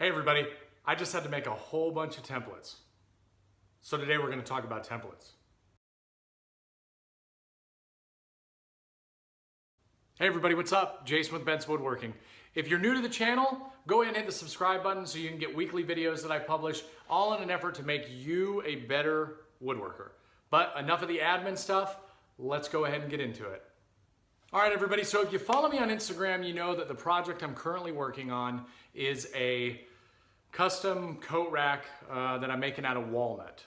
Hey everybody, I just had to make a whole bunch of templates. So today we're going to talk about templates. Hey everybody, what's up? Jason with Ben's Woodworking. If you're new to the channel, go ahead and hit the subscribe button so you can get weekly videos that I publish, all in an effort to make you a better woodworker. But enough of the admin stuff, let's go ahead and get into it. All right everybody, so if you follow me on Instagram, you know that the project I'm currently working on is a custom coat rack that I'm making out of walnut.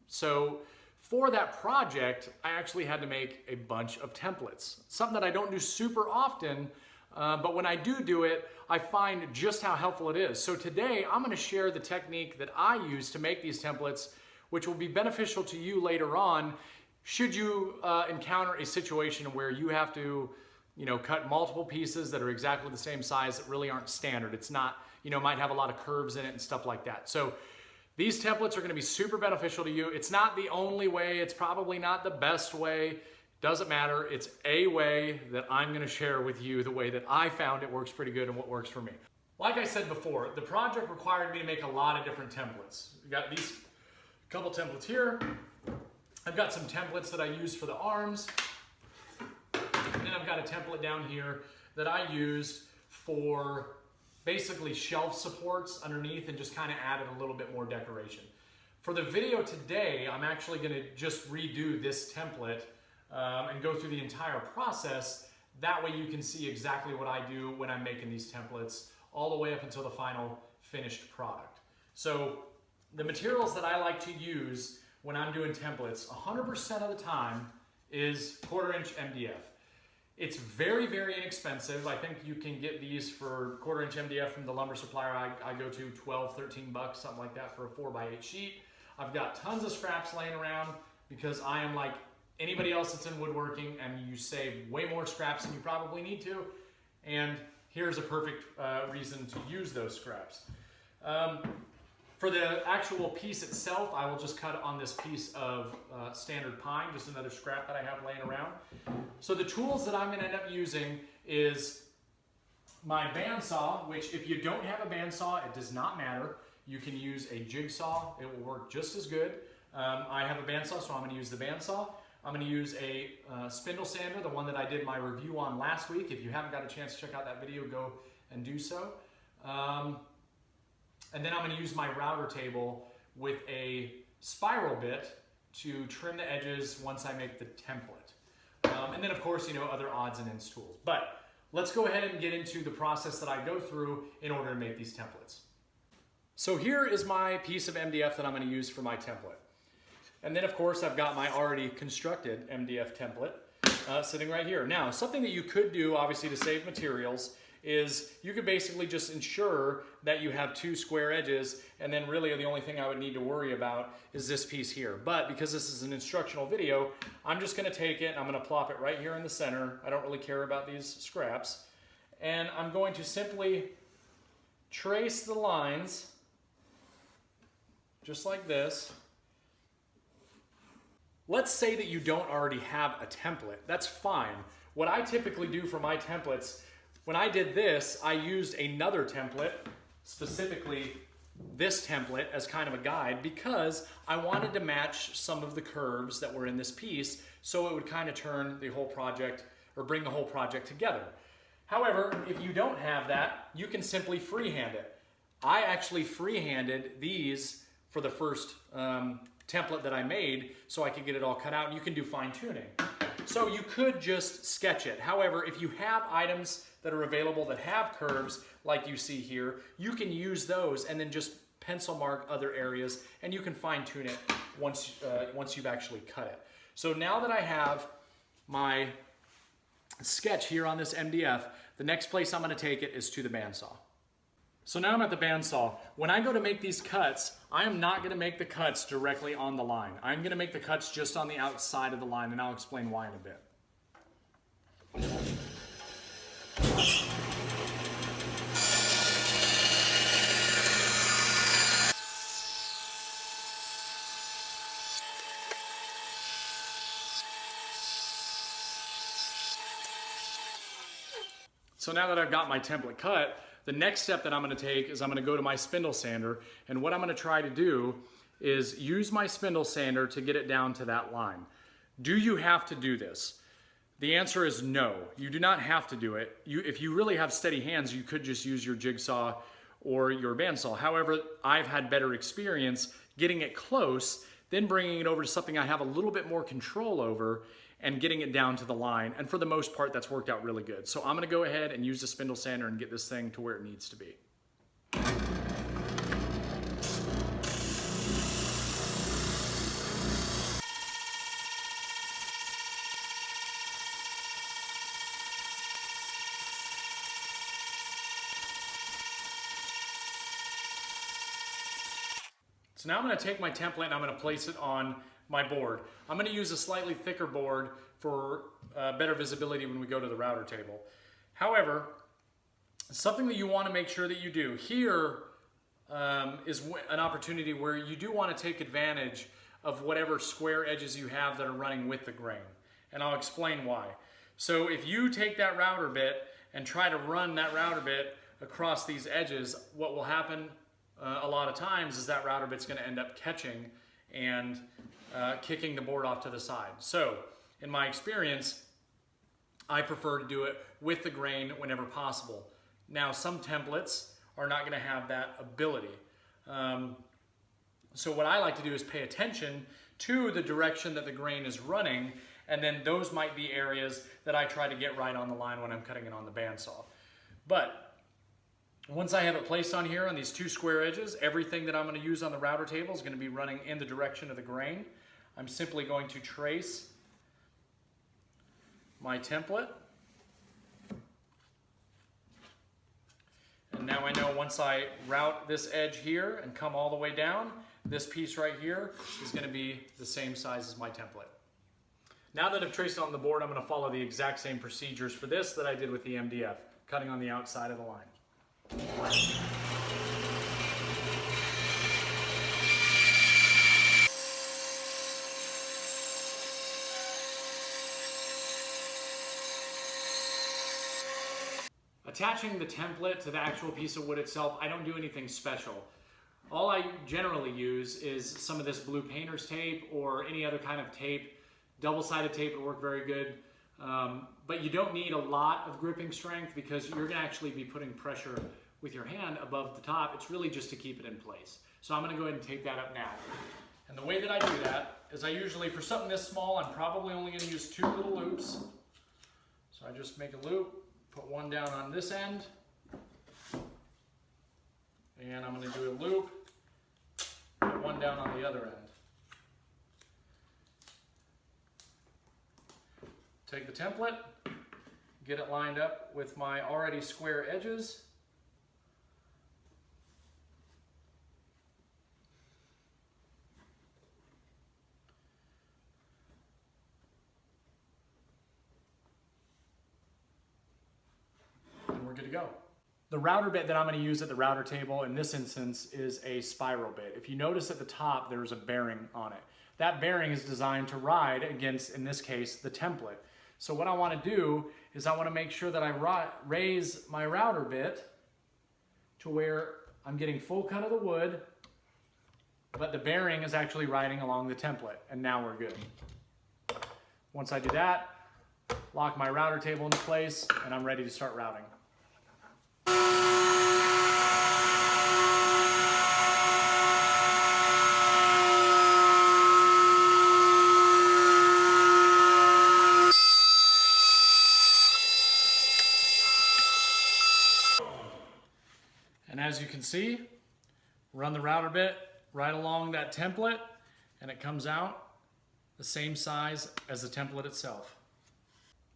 So for that project, I actually had to make a bunch of templates. Something that I don't do super often, but when I do it, I find just how helpful it is. So today, I'm gonna share the technique that I use to make these templates, which will be beneficial to you later on, should you encounter a situation where you have to cut multiple pieces that are exactly the same size that really aren't standard. It's not, might have a lot of curves in it and stuff like that. So these templates are gonna be super beneficial to you. It's not the only way, it's probably not the best way, doesn't matter. It's a way that I'm gonna share with you the way that I found it works pretty good and what works for me. Like I said before, the project required me to make a lot of different templates. We got these couple templates here. I've got some templates that I use for the arms. And then I've got a template down here that I used for basically shelf supports underneath and just kind of added a little bit more decoration. For the video today, I'm actually going to just redo this template and go through the entire process. That way you can see exactly what I do when I'm making these templates all the way up until the final finished product. So the materials that I like to use when I'm doing templates 100% of the time is 1/4" MDF. It's very, very inexpensive. I think you can get these for 1/4" MDF from the lumber supplier I go to, 12, 13 bucks, something like that for a 4x8 sheet. I've got tons of scraps laying around because I am like anybody else that's in woodworking, and you save way more scraps than you probably need to. And here's a perfect reason to use those scraps. For the actual piece itself, I will just cut on this piece of standard pine, just another scrap that I have laying around. So the tools that I'm going to end up using is my bandsaw, which if you don't have a bandsaw, it does not matter. You can use a jigsaw. It will work just as good. I have a bandsaw, so I'm going to use the bandsaw. I'm going to use a spindle sander, the one that I did my review on last week. If you haven't got a chance to check out that video, go and do so. And then I'm going to use my router table with a spiral bit to trim the edges once I make the template. And then of course, other odds and ends tools. But let's go ahead and get into the process that I go through in order to make these templates. So here is my piece of MDF that I'm going to use for my template. And then of course, I've got my already constructed MDF template sitting right here. Now, something that you could do, obviously, to save materials is you could basically just ensure that you have 2 square edges, and then really the only thing I would need to worry about is this piece here. But because this is an instructional video, I'm just going to take it and I'm going to plop it right here in the center. I don't really care about these scraps. And I'm going to simply trace the lines just like this. Let's say that you don't already have a template. That's fine. What I typically do for my templates, when I did this, I used another template, specifically this template, as kind of a guide because I wanted to match some of the curves that were in this piece so it would kind of turn the whole project or bring the whole project together. However, if you don't have that, you can simply freehand it. I actually freehanded these for the first template that I made so I could get it all cut out, and you can do fine tuning. So you could just sketch it. However, if you have items that are available that have curves like you see here, you can use those and then just pencil mark other areas, and you can fine tune it once you've actually cut it. So now that I have my sketch here on this MDF, the next place I'm going to take it is to the bandsaw. So now I'm at the bandsaw. When I go to make these cuts, I am not going to make the cuts directly on the line. I'm going to make the cuts just on the outside of the line, and I'll explain why in a bit. So now that I've got my template cut, The next step that I'm gonna take is I'm gonna go to my spindle sander, and what I'm gonna try to do is use my spindle sander to get it down to that line. Do you have to do this? The answer is no, you do not have to do it. If you really have steady hands, you could just use your jigsaw or your bandsaw. However, I've had better experience getting it close, then bringing it over to something I have a little bit more control over and getting it down to the line. And for the most part, that's worked out really good. So I'm gonna go ahead and use the spindle sander and get this thing to where it needs to be. So now I'm going to take my template and I'm going to place it on my board. I'm going to use a slightly thicker board for better visibility when we go to the router table. However, something that you want to make sure that you do here is an opportunity where you do want to take advantage of whatever square edges you have that are running with the grain. And I'll explain why. So if you take that router bit and try to run that router bit across these edges, what will happen a lot of times is that router bit's going to end up catching and kicking the board off to the side. So in my experience, I prefer to do it with the grain whenever possible. Now some templates are not going to have that ability. So what I like to do is pay attention to the direction that the grain is running, and then those might be areas that I try to get right on the line when I'm cutting it on the bandsaw. But once I have it placed on here on these two square edges, everything that I'm going to use on the router table is going to be running in the direction of the grain. I'm simply going to trace my template. And now I know once I route this edge here and come all the way down, this piece right here is going to be the same size as my template. Now that I've traced it on the board, I'm going to follow the exact same procedures for this that I did with the MDF, cutting on the outside of the line. Attaching the template to the actual piece of wood itself, I don't do anything special. All I generally use is some of this blue painter's tape or any other kind of tape. Double-sided tape will work very good. But you don't need a lot of gripping strength because you're going to actually be putting pressure with your hand above the top. It's really just to keep it in place. So I'm going to go ahead and tape that up now. And the way that I do that is I usually, for something this small, I'm probably only going to use 2 little loops. So I just make a loop, put one down on this end, and I'm going to do a loop, put one down on the other end. Take the template, get it lined up with my already square edges. And we're good to go. The router bit that I'm going to use at the router table in this instance is a spiral bit. If you notice at the top, there's a bearing on it. That bearing is designed to ride against, in this case, the template. So what I want to do is I want to make sure that I raise my router bit to where I'm getting full cut of the wood, but the bearing is actually riding along the template, and now we're good. Once I do that, lock my router table into place, and I'm ready to start routing. And as you can see, run the router bit right along that template, and it comes out the same size as the template itself.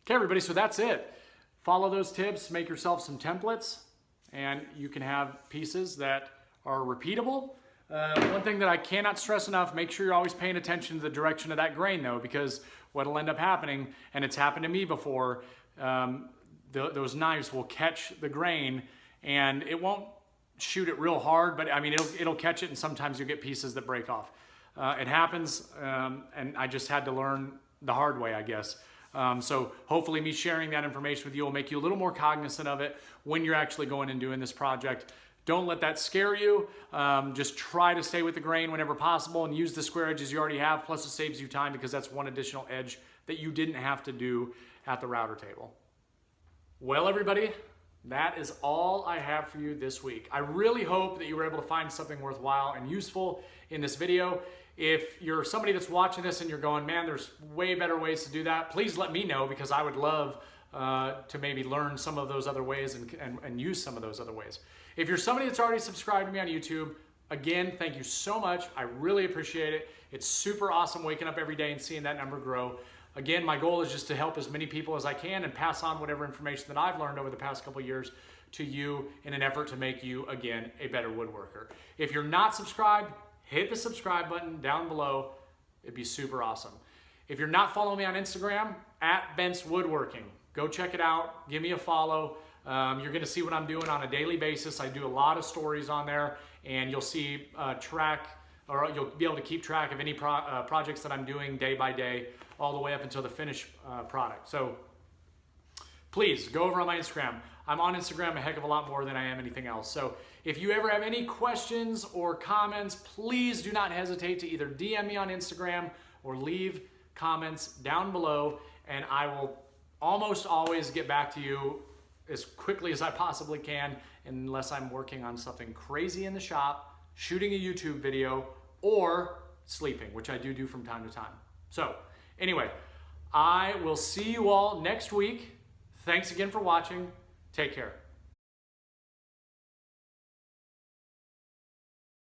Okay, everybody, so that's it. Follow those tips, make yourself some templates, and you can have pieces that are repeatable. One thing that I cannot stress enough, make sure you're always paying attention to the direction of that grain though, because what'll end up happening, and it's happened to me before, those knives will catch the grain and it won't shoot it real hard, but I mean, it'll catch it, and sometimes you'll get pieces that break off. It happens, and I just had to learn the hard way, I guess. So hopefully me sharing that information with you will make you a little more cognizant of it when you're actually going and doing this project. Don't let that scare you. Just try to stay with the grain whenever possible and use the square edges you already have. Plus it saves you time because that's one additional edge that you didn't have to do at the router table. Well, everybody, that is all I have for you this week. I really hope that you were able to find something worthwhile and useful in this video. If you're somebody that's watching this and you're going, man, there's way better ways to do that, please let me know, because I would love to maybe learn some of those other ways and use some of those other ways. If you're somebody that's already subscribed to me on YouTube, again, thank you so much. I really appreciate it. It's super awesome waking up every day and seeing that number grow. Again, my goal is just to help as many people as I can and pass on whatever information that I've learned over the past couple of years to you in an effort to make you, again, a better woodworker. If you're not subscribed, hit the subscribe button down below. It'd be super awesome. If you're not following me on Instagram, @Bent's Woodworking, go check it out. Give me a follow. You're going to see what I'm doing on a daily basis. I do a lot of stories on there, and you'll see you'll be able to keep track of any projects that I'm doing day by day, all the way up until the finished product. So please go over on my Instagram. I'm on Instagram a heck of a lot more than I am anything else. So if you ever have any questions or comments, please do not hesitate to either DM me on Instagram or leave comments down below, and I will almost always get back to you as quickly as I possibly can, unless I'm working on something crazy in the shop, shooting a YouTube video, or sleeping, which I do from time to time. So anyway, I will see you all next week. Thanks again for watching. Take care.